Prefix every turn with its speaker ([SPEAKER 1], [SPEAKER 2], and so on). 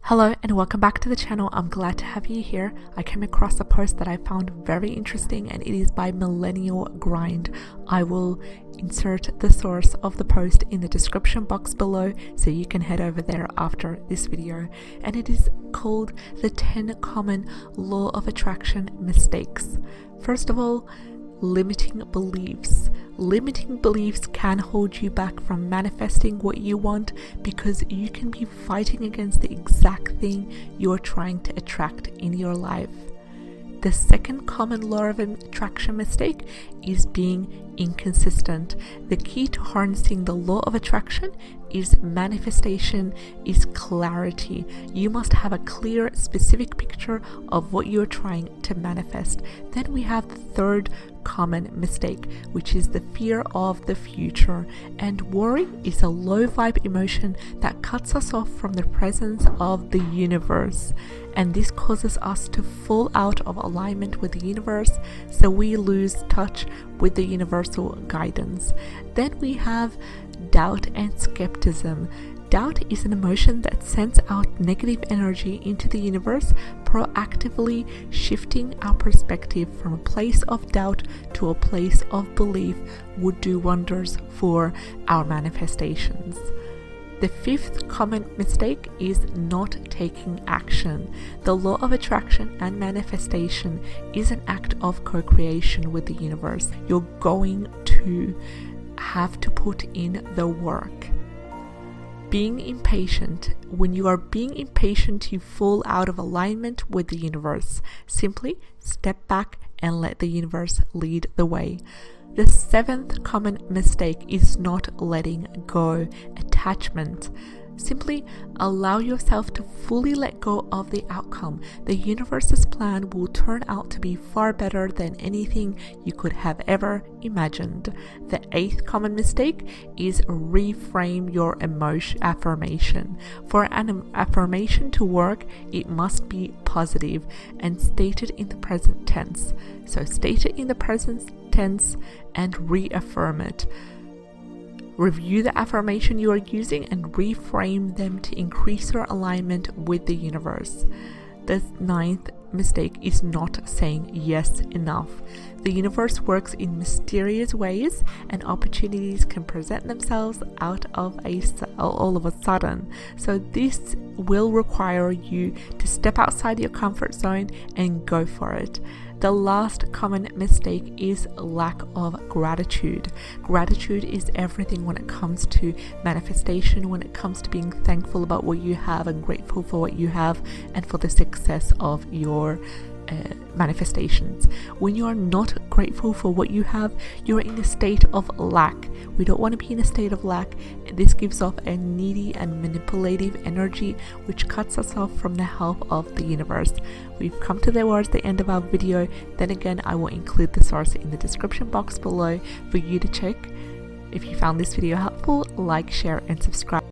[SPEAKER 1] Hello and welcome back to the channel. I'm glad to have you here. I came across a post that I found very interesting and it is by Millennial Grind. I will insert the source of the post in the description box below so you can head over there after this video. And it is called the 10 Common Law of Attraction Mistakes. First of all, limiting beliefs. Limiting beliefs can hold you back from manifesting what you want because you can be fighting against the exact thing you're trying to attract in your life. The second common law of attraction mistake is being inconsistent. The key to harnessing the law of attraction is manifestation, is clarity. You must have a clear, specific picture of what you're trying to manifest. Then we have the third common mistake, which is the fear of the future. And worry is a low vibe emotion that cuts us off from the presence of the universe. And this causes us to fall out of alignment with the universe, so we lose touch with the universal guidance. Then we have doubt and skepticism. Doubt is an emotion that sends out negative energy into the universe. Proactively shifting our perspective from a place of doubt to a place of belief would do wonders for our manifestations. The fifth common mistake is not taking action. The law of attraction and manifestation is an act of co-creation with the universe. You're going to have to put in the work. Being impatient. When you are being impatient, you fall out of alignment with the universe. Simply step back and let the universe lead the way. The seventh common mistake is not letting go. Attachment. Simply allow yourself to fully let go of the outcome. The universe's plan will turn out to be far better than anything you could have ever imagined. The eighth common mistake is reframe your affirmation. For an affirmation to work, it must be positive and stated in the present tense. So state it in the present tense and reaffirm it. Review the affirmation you are using and reframe them to increase your alignment with the universe. The ninth mistake is not saying yes enough. The universe works in mysterious ways and opportunities can present themselves all of a sudden. So this will require you to step outside your comfort zone and go for it. The last common mistake is lack of gratitude. Gratitude is everything when it comes to manifestation, when it comes to being thankful about what you have and grateful for what you have and for the success of your manifestations. When you are not grateful for what you have, you're in a state of lack. We don't want to be in a state of lack. This gives off a needy and manipulative energy which cuts us off from the help of the universe. We've come towards the end of our video. Then again, I will include the source in the description box below for you to check. If you found this video helpful, like, share and subscribe.